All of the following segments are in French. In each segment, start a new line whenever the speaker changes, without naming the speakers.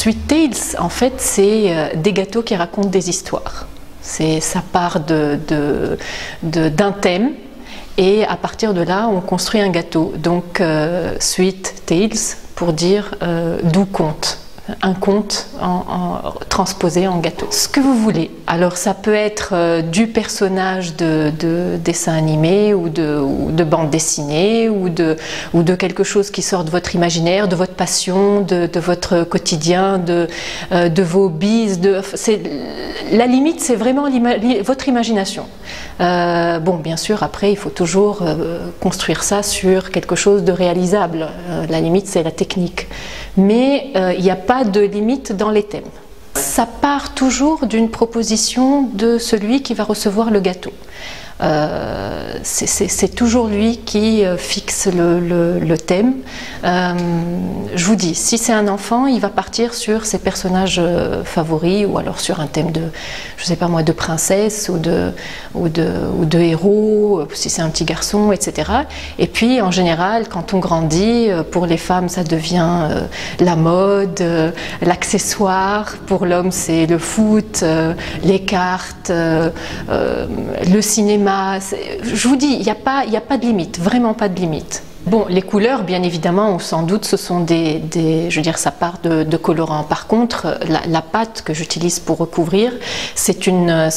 Sweet Tales, en fait, c'est des gâteaux qui racontent des histoires. Ça part d'un thème et à partir de là, on construit un gâteau. Donc, Sweet Tales pour dire doux conte. Un conte transposé en gâteau. Ce que vous voulez. Alors ça peut être du personnage de dessin animé ou de bande dessinée ou de quelque chose qui sort de votre imaginaire, de votre passion, de votre quotidien, de vos hobbies. La limite, c'est vraiment votre imagination. Bon, bien sûr, après, il faut toujours construire ça sur quelque chose de réalisable. La limite, c'est la technique. Mais il n'y a pas de limite dans les thèmes. Ça part toujours d'une proposition de celui qui va recevoir le gâteau. C'est toujours lui qui fixe le thème. Je vous dis, si c'est un enfant, il va partir sur ses personnages favoris ou alors sur un thème de, je sais pas moi, de princesse ou de héros, si c'est un petit garçon, etc. Et puis en général, quand on grandit, pour les femmes, ça devient la mode, l'accessoire. Pour l'homme, c'est le foot, les cartes, le cinéma. Je vous dis, il n'y a pas de limite, vraiment pas de limite. Bon, les couleurs, bien évidemment, sans doute, ce sont je veux dire, ça part de colorants. Par contre, la pâte que j'utilise pour recouvrir, c'est une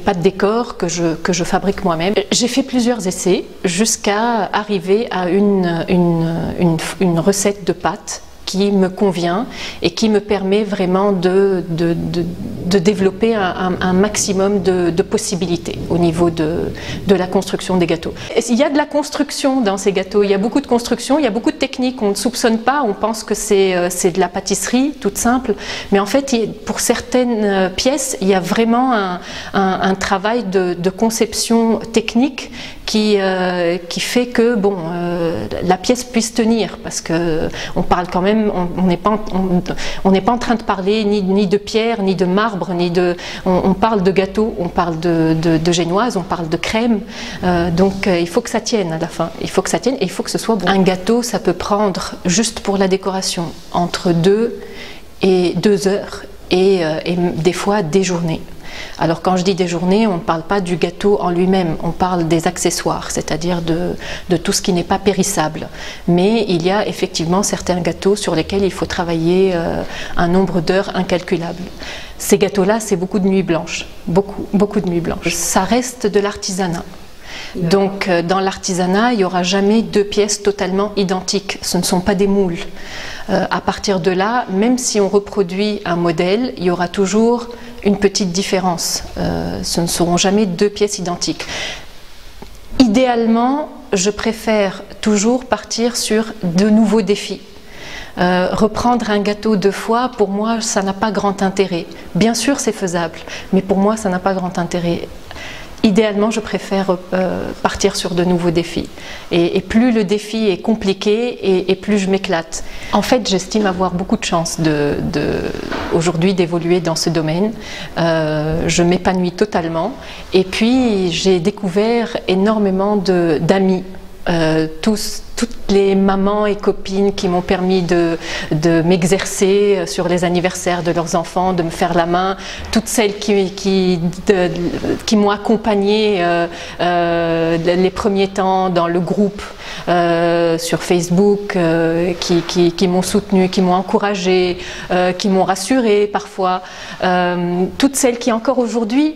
pâte décor que je fabrique moi-même. J'ai fait plusieurs essais jusqu'à arriver à une recette de pâte qui me convient et qui me permet vraiment de développer un maximum de possibilités au niveau de la construction des gâteaux. Il y a de la construction dans ces gâteaux, il y a beaucoup de construction, il y a beaucoup de techniques, on ne soupçonne pas, on pense que c'est de la pâtisserie toute simple, mais en fait pour certaines pièces, il y a vraiment un travail de conception technique qui fait que bon, la pièce puisse tenir, parce que on parle quand même, on n'est pas en train de parler ni de pierre, ni de marbre, on parle de gâteau, on parle de génoise, on parle de crème, donc il faut que ça tienne à la fin, il faut que ça tienne et il faut que ce soit bon. Un gâteau, ça peut prendre, juste pour la décoration, entre 2 et 2 heures et des fois des journées. Alors quand je dis des journées, on ne parle pas du gâteau en lui-même, on parle des accessoires, c'est-à-dire de tout ce qui n'est pas périssable. Mais il y a effectivement certains gâteaux sur lesquels il faut travailler un nombre d'heures incalculable. Ces gâteaux-là, c'est beaucoup de nuits blanches, beaucoup de nuits blanches. Ça reste de l'artisanat. Donc dans l'artisanat, il n'y aura jamais 2 pièces totalement identiques, ce ne sont pas des moules. À partir de là, même si on reproduit un modèle, il y aura toujours une petite différence. Ce ne seront jamais 2 pièces identiques. Idéalement, je préfère toujours partir sur de nouveaux défis. Reprendre un gâteau 2 fois, pour moi, ça n'a pas grand intérêt. Bien sûr, c'est faisable, mais pour moi, ça n'a pas grand intérêt. Idéalement, je préfère partir sur de nouveaux défis. Et plus le défi est compliqué, et plus je m'éclate. En fait, j'estime avoir beaucoup de chance aujourd'hui d'évoluer dans ce domaine. Je m'épanouis totalement. Et puis, j'ai découvert énormément d'amis. Toutes les mamans et copines qui m'ont permis de m'exercer sur les anniversaires de leurs enfants, de me faire la main, toutes celles qui m'ont accompagnée les premiers temps dans le groupe sur Facebook, qui m'ont soutenue, qui m'ont encouragée, qui m'ont rassurée parfois, toutes celles qui encore aujourd'hui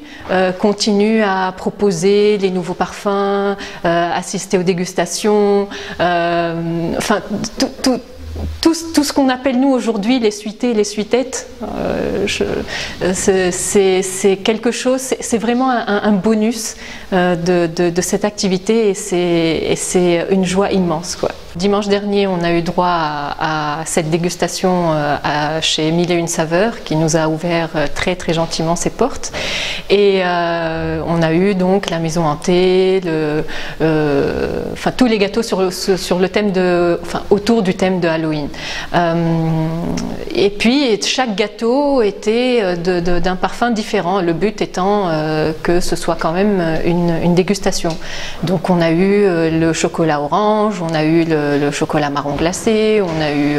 continuent à proposer les nouveaux parfums, assister aux dégustations, enfin tout ce qu'on appelle nous aujourd'hui les suités, les suitettes, c'est quelque chose, c'est vraiment un bonus de cette activité et c'est une joie immense, quoi. Dimanche dernier, on a eu droit à cette dégustation chez Mille et une saveurs qui nous a ouvert très gentiment ses portes. Et on a eu donc la maison hantée, enfin tous les gâteaux sur le thème autour du thème de Halloween. Et puis chaque gâteau était d'un parfum différent, le but étant que ce soit quand même une dégustation. Donc on a eu le chocolat orange, on a eu le chocolat marron glacé, on a eu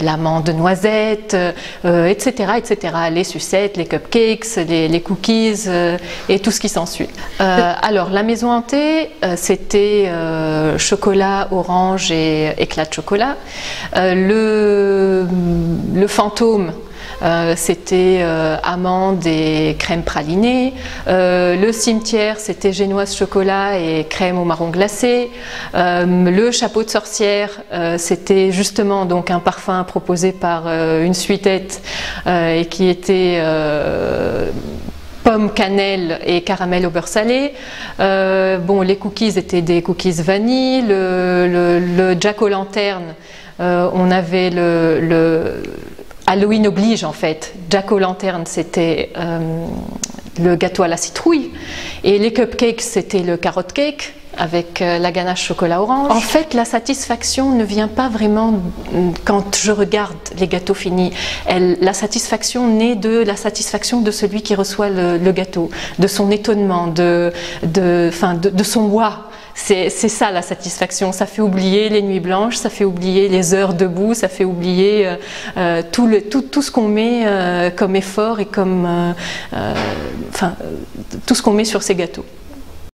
l'amande noisette, etc., etc. Les sucettes, les cupcakes, les cookies et tout ce qui s'ensuit. Alors la maison hantée, c'était chocolat, orange et éclat de chocolat. Le fantôme, c'était amandes et crème pralinée. Le cimetière, c'était génoise chocolat et crème au marron glacé. Le chapeau de sorcière, c'était justement donc un parfum proposé par une suitette et qui était pomme, cannelle et caramel au beurre salé. Bon, les cookies étaient des cookies vanille. Le Jack-o'-lanterne, on avait le Halloween oblige en fait. Jack-o'-lanterne, c'était le gâteau à la citrouille. Et les cupcakes, c'était le carrot cake avec la ganache chocolat orange. En fait, la satisfaction ne vient pas vraiment quand je regarde les gâteaux finis. La satisfaction naît de la satisfaction de celui qui reçoit le gâteau, de son étonnement, de son « wa ». C'est ça la satisfaction, ça fait oublier les nuits blanches, ça fait oublier les heures debout, ça fait oublier tout ce qu'on met comme effort et comme, tout ce qu'on met sur ces gâteaux.